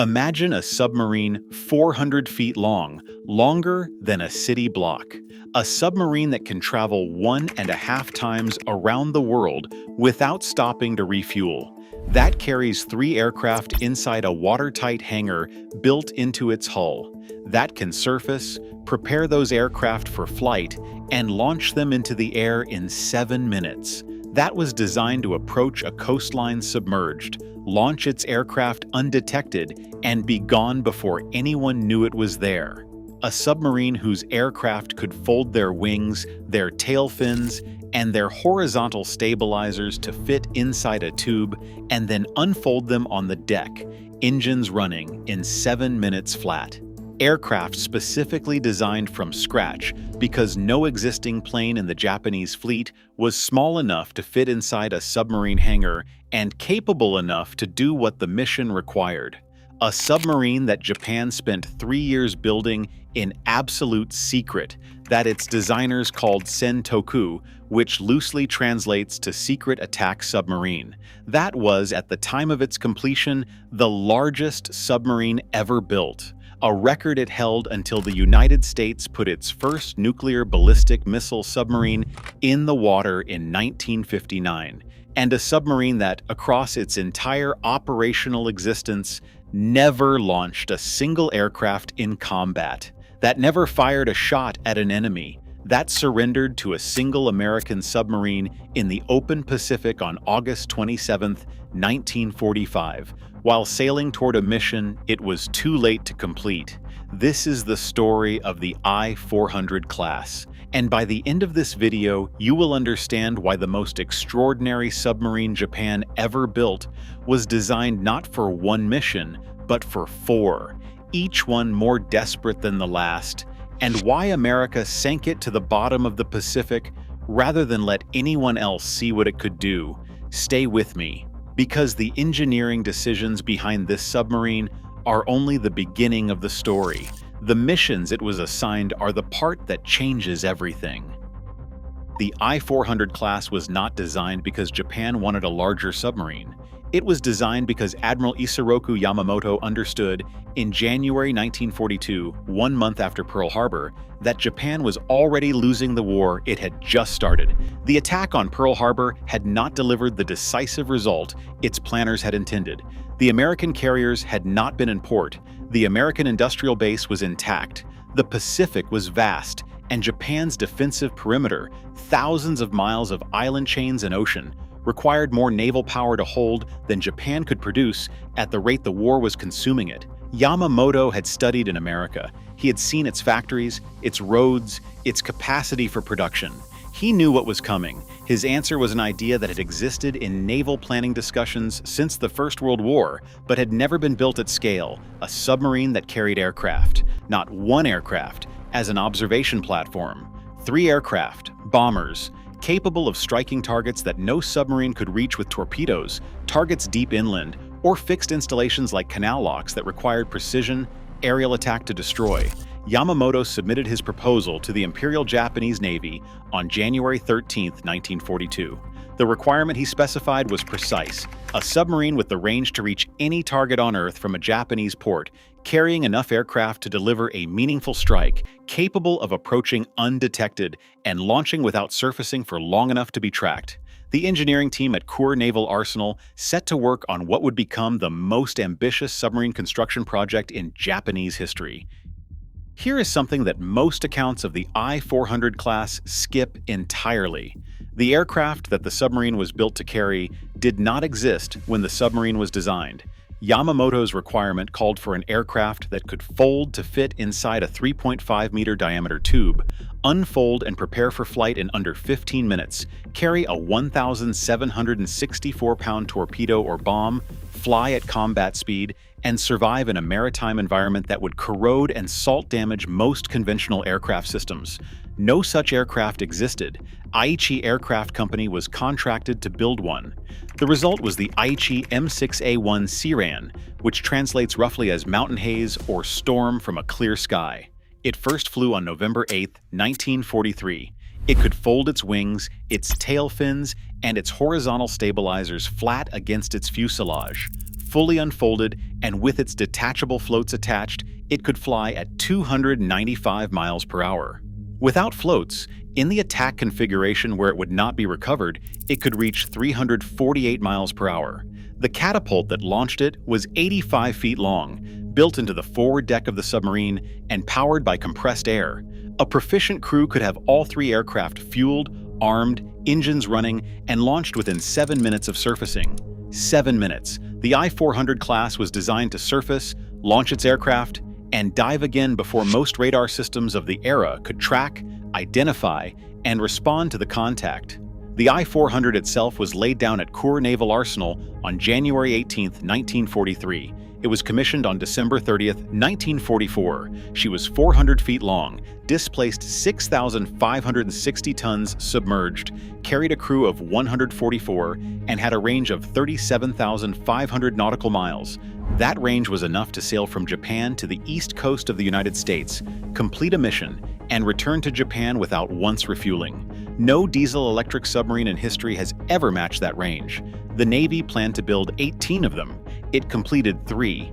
Imagine a submarine 400 feet long, longer than a city block. A submarine that can travel 1.5 times around the world without stopping to refuel. That carries 3 aircraft inside a watertight hangar built into its hull. That can surface, prepare those aircraft for flight, and launch them into the air in 7 minutes. That was designed to approach a coastline submerged, launch its aircraft undetected, and be gone before anyone knew it was there. A submarine whose aircraft could fold their wings, their tail fins, and their horizontal stabilizers to fit inside a tube and then unfold them on the deck, engines running in 7 minutes flat. Aircraft specifically designed from scratch because no existing plane in the Japanese fleet was small enough to fit inside a submarine hangar and capable enough to do what the mission required. A submarine that Japan spent 3 years building in absolute secret that its designers called Sen-Toku, which loosely translates to Secret Attack Submarine. That was, at the time of its completion, the largest submarine ever built. A record it held until the United States put its first nuclear ballistic missile submarine in the water in 1959, and a submarine that, across its entire operational existence, never launched a single aircraft in combat, that never fired a shot at an enemy, that surrendered to a single American submarine in the open Pacific on August 27, 1945. While sailing toward a mission it was too late to complete. This is the story of the I-400 class, and by the end of this video, you will understand why the most extraordinary submarine Japan ever built was designed not for one mission, but for 4, each one more desperate than the last, and why America sank it to the bottom of the Pacific rather than let anyone else see what it could do. Stay with me, because the engineering decisions behind this submarine are only the beginning of the story. The missions it was assigned are the part that changes everything. The I-400 class was not designed because Japan wanted a larger submarine. It was designed because Admiral Yamamoto understood in January 1942, 1 month after Pearl Harbor, that Japan was already losing the war it had just started. The attack on Pearl Harbor had not delivered the decisive result its planners had intended. The American carriers had not been in port. The American industrial base was intact. The Pacific was vast, and Japan's defensive perimeter, thousands of miles of island chains and ocean, required more naval power to hold than Japan could produce at the rate the war was consuming it. Yamamoto had studied in America. He had seen its factories, its roads, its capacity for production. He knew what was coming. His answer was an idea that had existed in naval planning discussions since the First World War, but had never been built at scale, a submarine that carried aircraft. Not one aircraft, as an observation platform. 3 aircraft, bombers, capable of striking targets that no submarine could reach with torpedoes, targets deep inland, or fixed installations like canal locks that required precision, aerial attack to destroy. Yamamoto submitted his proposal to the Imperial Japanese Navy on January 13, 1942. The requirement he specified was precise: a submarine with the range to reach any target on Earth from a Japanese port, carrying enough aircraft to deliver a meaningful strike, capable of approaching undetected and launching without surfacing for long enough to be tracked. The engineering team at Kure Naval Arsenal set to work on what would become the most ambitious submarine construction project in Japanese history. Here is something that most accounts of the I-400 class skip entirely. The aircraft that the submarine was built to carry did not exist when the submarine was designed. Yamamoto's requirement called for an aircraft that could fold to fit inside a 3.5-meter diameter tube, unfold and prepare for flight in under 15 minutes, carry a 1,764-pound torpedo or bomb, fly at combat speed, and survive in a maritime environment that would corrode and salt damage most conventional aircraft systems. No such aircraft existed. Aichi Aircraft Company was contracted to build one. The result was the Aichi M6A1 Siran, which translates roughly as mountain haze or storm from a clear sky. It first flew on November 8, 1943. It could fold its wings, its tail fins, and its horizontal stabilizers flat against its fuselage. fully unfolded, and with its detachable floats attached, it could fly at 295 miles per hour. Without floats, in the attack configuration where it would not be recovered, it could reach 348 miles per hour. The catapult that launched it was 85 feet long, built into the forward deck of the submarine and powered by compressed air. A proficient crew could have all three aircraft fueled, armed, engines running, and launched within 7 minutes of surfacing. 7 minutes. The I-400 class was designed to surface, launch its aircraft, and dive again before most radar systems of the era could track, identify, and respond to the contact. The I-400 itself was laid down at Kure Naval Arsenal on January 18, 1943. It was commissioned on December 30, 1944. She was 400 feet long, displaced 6,560 tons submerged, carried a crew of 144, and had a range of 37,500 nautical miles. That range was enough to sail from Japan to the east coast of the United States, complete a mission, and return to Japan without once refueling. No diesel-electric submarine in history has ever matched that range. The Navy planned to build 18 of them. It completed 3.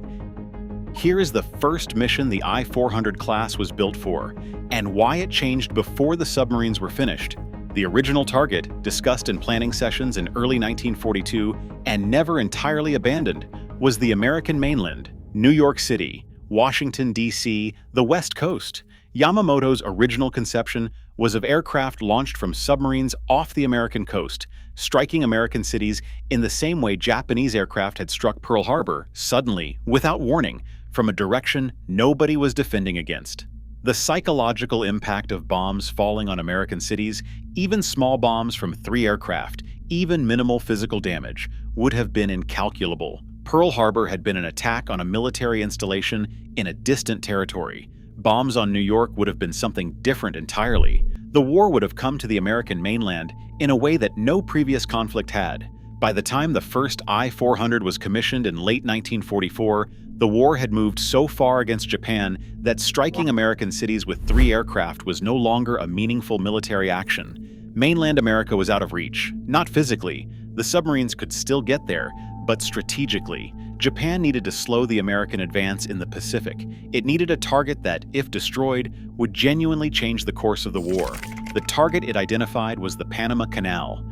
Here is the first mission the I-400 class was built for, and why it changed before the submarines were finished. The original target, discussed in planning sessions in early 1942 and never entirely abandoned, was the American mainland, New York City, Washington, D.C., the West Coast. Yamamoto's original conception was of aircraft launched from submarines off the American coast, striking American cities in the same way Japanese aircraft had struck Pearl Harbor, suddenly, without warning, from a direction nobody was defending against. The psychological impact of bombs falling on American cities, even small bombs from 3 aircraft, even minimal physical damage, would have been incalculable. Pearl Harbor had been an attack on a military installation in a distant territory. Bombs on New York would have been something different entirely. The war would have come to the American mainland in a way that no previous conflict had. By the time the first I-400 was commissioned in late 1944, the war had moved so far against Japan that striking American cities with 3 aircraft was no longer a meaningful military action. Mainland America was out of reach, not physically. The submarines could still get there, but strategically. Japan needed to slow the American advance in the Pacific. It needed a target that, if destroyed, would genuinely change the course of the war. The target it identified was the Panama Canal.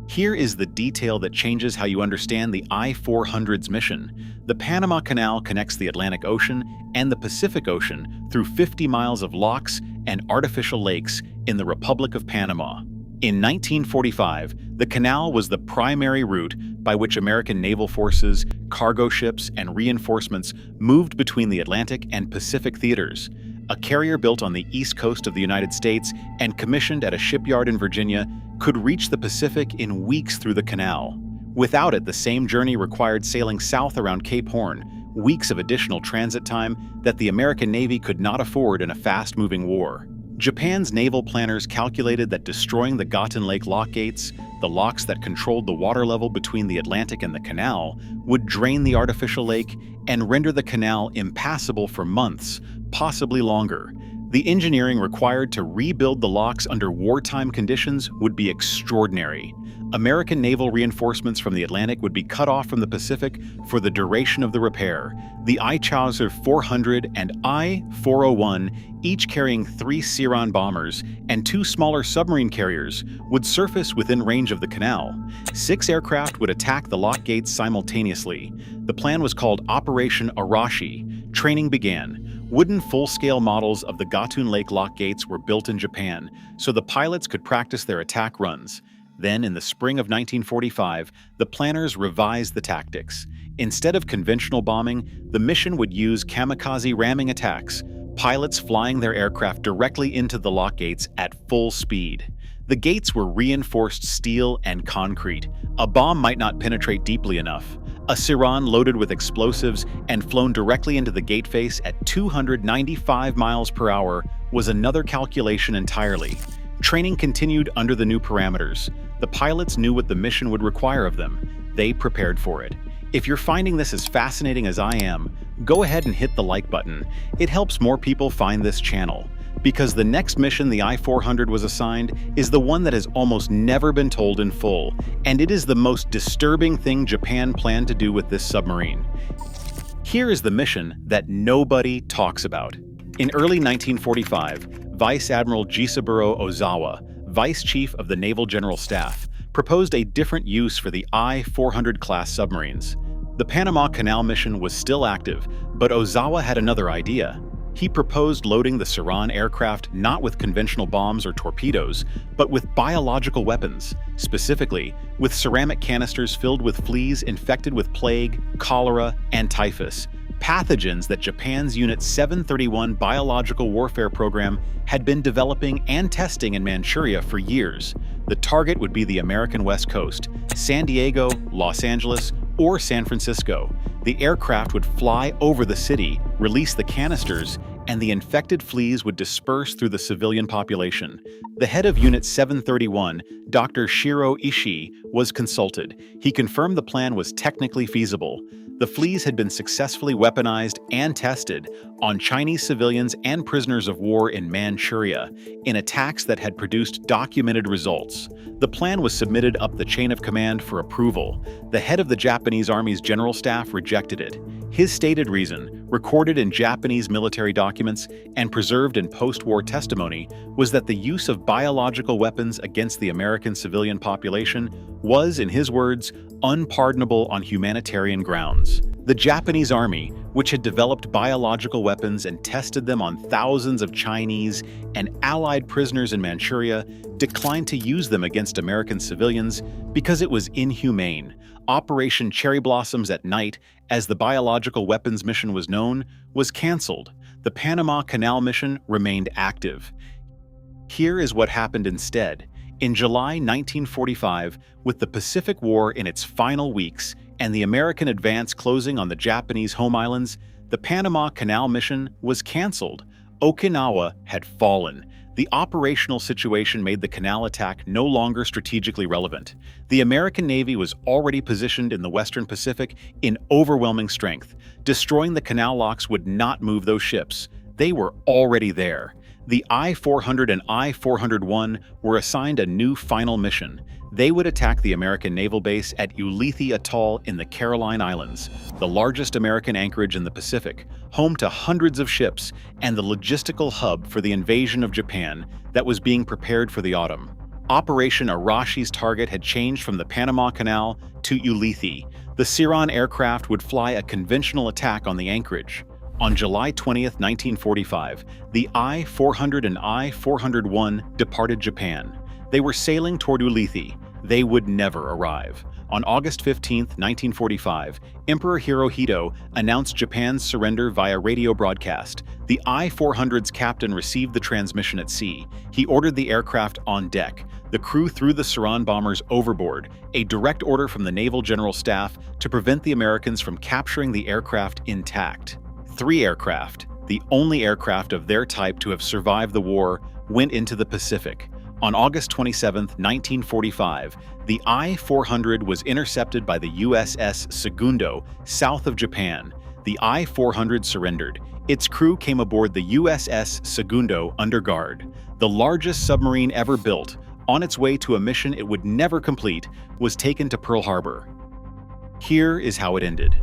Here is the detail that changes how you understand the I-400's mission. The Panama Canal connects the Atlantic Ocean and the Pacific Ocean through 50 miles of locks and artificial lakes in the Republic of Panama. In 1945, the canal was the primary route by which American naval forces, cargo ships, and reinforcements moved between the Atlantic and Pacific theaters. A carrier built on the east coast of the United States and commissioned at a shipyard in Virginia could reach the Pacific in weeks through the canal. Without it, the same journey required sailing south around Cape Horn, weeks of additional transit time that the American Navy could not afford in a fast-moving war. Japan's naval planners calculated that destroying the Gatun Lake lock gates, the locks that controlled the water level between the Atlantic and the canal, would drain the artificial lake and render the canal impassable for months, possibly longer. The engineering required to rebuild the locks under wartime conditions would be extraordinary. American naval reinforcements from the Atlantic would be cut off from the Pacific for the duration of the repair. The I-Chaucer 400 and I-401, each carrying 3 Siron bombers and 2 smaller submarine carriers, would surface within range of the canal. 6 aircraft would attack the lock gates simultaneously. The plan was called Operation Arashi. Training began. Wooden full-scale models of the Gatun Lake lock gates were built in Japan, so the pilots could practice their attack runs. Then, in the spring of 1945, the planners revised the tactics. Instead of conventional bombing, the mission would use kamikaze ramming attacks, pilots flying their aircraft directly into the lock gates at full speed. The gates were reinforced steel and concrete. A bomb might not penetrate deeply enough. A Siron loaded with explosives and flown directly into the gate face at 295 miles per hour was another calculation entirely. Training continued under the new parameters. The pilots knew what the mission would require of them. They prepared for it. If you're finding this as fascinating as I am, go ahead and hit the like button. It helps more people find this channel. Because the next mission the I-400 was assigned is the one that has almost never been told in full, and it is the most disturbing thing Japan planned to do with this submarine. Here is the mission that nobody talks about. In early 1945, Vice Admiral Jisaburo Ozawa, Vice Chief of the Naval General Staff, proposed a different use for the I-400 class submarines. The Panama Canal mission was still active, but Ozawa had another idea. He proposed loading the Submarine aircraft not with conventional bombs or torpedoes, but with biological weapons, specifically with ceramic canisters filled with fleas infected with plague, cholera, and typhus, pathogens that Japan's Unit 731 biological warfare program had been developing and testing in Manchuria for years. The target would be the American West Coast, San Diego, Los Angeles, or San Francisco. The aircraft would fly over the city, release the canisters, and the infected fleas would disperse through the civilian population. The head of Unit 731, Dr. Shiro Ishii, was consulted. He confirmed the plan was technically feasible. The fleas had been successfully weaponized and tested on Chinese civilians and prisoners of war in Manchuria in attacks that had produced documented results. The plan was submitted up the chain of command for approval. The head of the Japanese Army's general staff rejected it. His stated reason, recorded in Japanese military documents and preserved in post-war testimony, was that the use of biological weapons against the American civilian population was, in his words, unpardonable on humanitarian grounds. The Japanese Army, which had developed biological weapons and tested them on thousands of Chinese and Allied prisoners in Manchuria, declined to use them against American civilians because it was inhumane. Operation Cherry Blossoms at Night, as the biological weapons mission was known, was canceled. The Panama Canal mission remained active. Here is what happened instead. In July 1945, with the Pacific War in its final weeks and the American advance closing on the Japanese home islands, the Panama Canal mission was canceled. Okinawa had fallen. The operational situation made the canal attack no longer strategically relevant. The American Navy was already positioned in the Western Pacific in overwhelming strength. Destroying the canal locks would not move those ships. They were already there. The I-400 and I-401 were assigned a new final mission. They would attack the American naval base at Ulithi Atoll in the Caroline Islands, the largest American anchorage in the Pacific, home to hundreds of ships and the logistical hub for the invasion of Japan that was being prepared for the autumn. Operation Arashi's target had changed from the Panama Canal to Ulithi. The Submarine aircraft would fly a conventional attack on the anchorage. On July 20, 1945, the I-400 and I-401 departed Japan. They were sailing toward Ulithi. They would never arrive. On August 15, 1945, Emperor Hirohito announced Japan's surrender via radio broadcast. The I-400's captain received the transmission at sea. He ordered the aircraft on deck. The crew threw the Submarine bombers overboard, a direct order from the Naval General Staff to prevent the Americans from capturing the aircraft intact. 3 aircraft, the only aircraft of their type to have survived the war, went into the Pacific. On August 27, 1945, the I-400 was intercepted by the USS Segundo south of Japan. The I-400 surrendered. Its crew came aboard the USS Segundo under guard. The largest submarine ever built, on its way to a mission it would never complete, was taken to Pearl Harbor. Here is how it ended.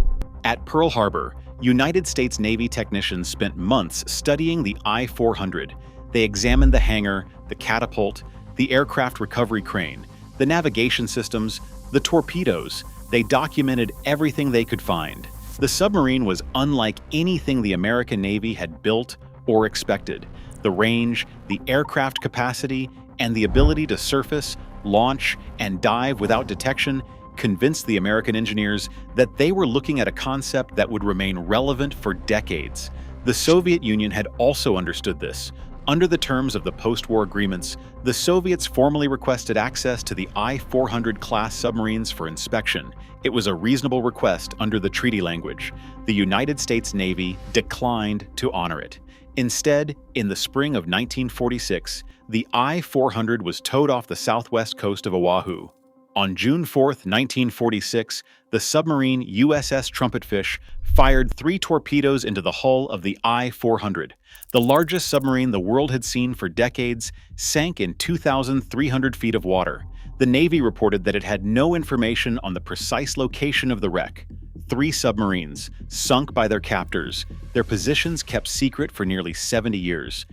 At Pearl Harbor, United States Navy technicians spent months studying the I-400. They examined the hangar, the catapult, the aircraft recovery crane, the navigation systems, the torpedoes. They documented everything they could find. The submarine was unlike anything the American Navy had built or expected. The range, the aircraft capacity, and the ability to surface, launch, and dive without detection convinced the American engineers that they were looking at a concept that would remain relevant for decades. The Soviet Union had also understood this. Under the terms of the post-war agreements, the Soviets formally requested access to the I-400 class submarines for inspection. It was a reasonable request under the treaty language. The United States Navy declined to honor it. Instead, in the spring of 1946, the I-400 was towed off the southwest coast of Oahu. On June 4, 1946, the submarine USS Trumpetfish fired 3 torpedoes into the hull of the I-400. The largest submarine the world had seen for decades sank in 2,300 feet of water. The Navy reported that it had no information on the precise location of the wreck. 3 submarines, sunk by their captors, their positions kept secret for nearly 70 years.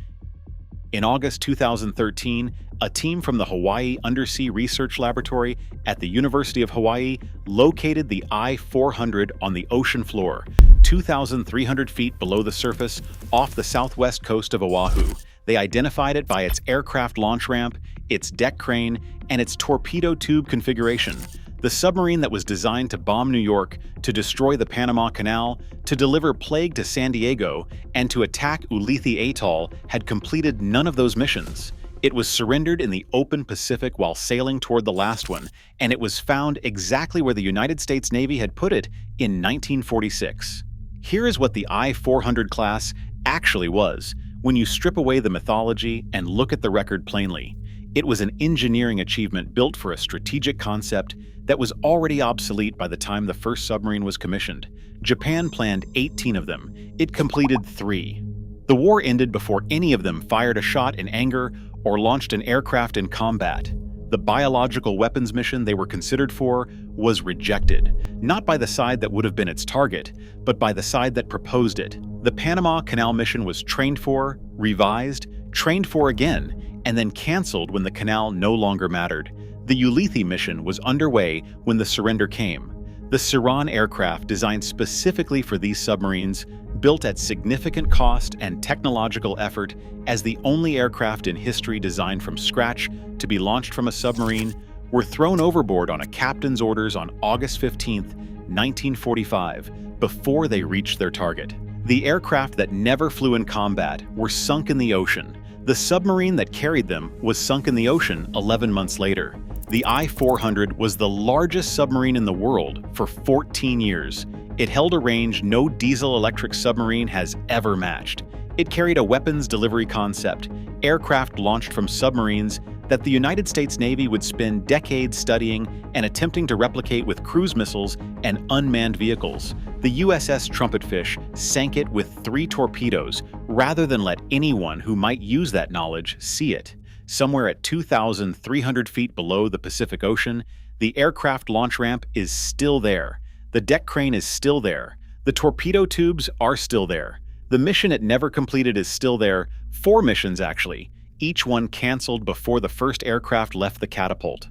In August 2013, a team from the Hawaii Undersea Research Laboratory at the University of Hawaii located the I-400 on the ocean floor, 2,300 feet below the surface off the southwest coast of Oahu. They identified it by its aircraft launch ramp, its deck crane, and its torpedo tube configuration. The submarine that was designed to bomb New York, to destroy the Panama Canal, to deliver plague to San Diego, and to attack Ulithi Atoll had completed none of those missions. It was surrendered in the open Pacific while sailing toward the last one, and it was found exactly where the United States Navy had put it in 1946. Here is what the I-400 class actually was, when you strip away the mythology and look at the record plainly. It was an engineering achievement built for a strategic concept that was already obsolete by the time the first submarine was commissioned. Japan planned 18 of them. It completed 3. The war ended before any of them fired a shot in anger or launched an aircraft in combat. The biological weapons mission they were considered for was rejected, not by the side that would have been its target, but by the side that proposed it. The Panama Canal mission was trained for, revised, trained for again, and then canceled when the canal no longer mattered. The Ulithi mission was underway when the surrender came. The Submarine aircraft, designed specifically for these submarines, built at significant cost and technological effort as the only aircraft in history designed from scratch to be launched from a submarine, were thrown overboard on a captain's orders on August 15, 1945, before they reached their target. The aircraft that never flew in combat were sunk in the ocean. The submarine that carried them was sunk in the ocean 11 months later. The I-400 was the largest submarine in the world for 14 years. It held a range no diesel-electric submarine has ever matched. It carried a weapons delivery concept, aircraft launched from submarines that the United States Navy would spend decades studying and attempting to replicate with cruise missiles and unmanned vehicles. The USS Trumpetfish sank it with 3 torpedoes rather than let anyone who might use that knowledge see it. Somewhere at 2,300 feet below the Pacific Ocean, the aircraft launch ramp is still there. The deck crane is still there. The torpedo tubes are still there. The mission it never completed is still there. 4 missions, actually, each one canceled before the first aircraft left the catapult.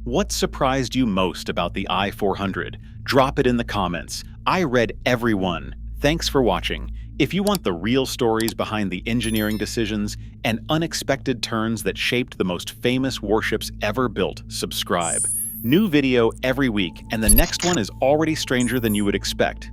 What surprised you most about the I-400? Drop it in the comments. I read every one. Thanks for watching. If you want the real stories behind the engineering decisions and unexpected turns that shaped the most famous warships ever built, subscribe. New video every week, and the next one is already stranger than you would expect.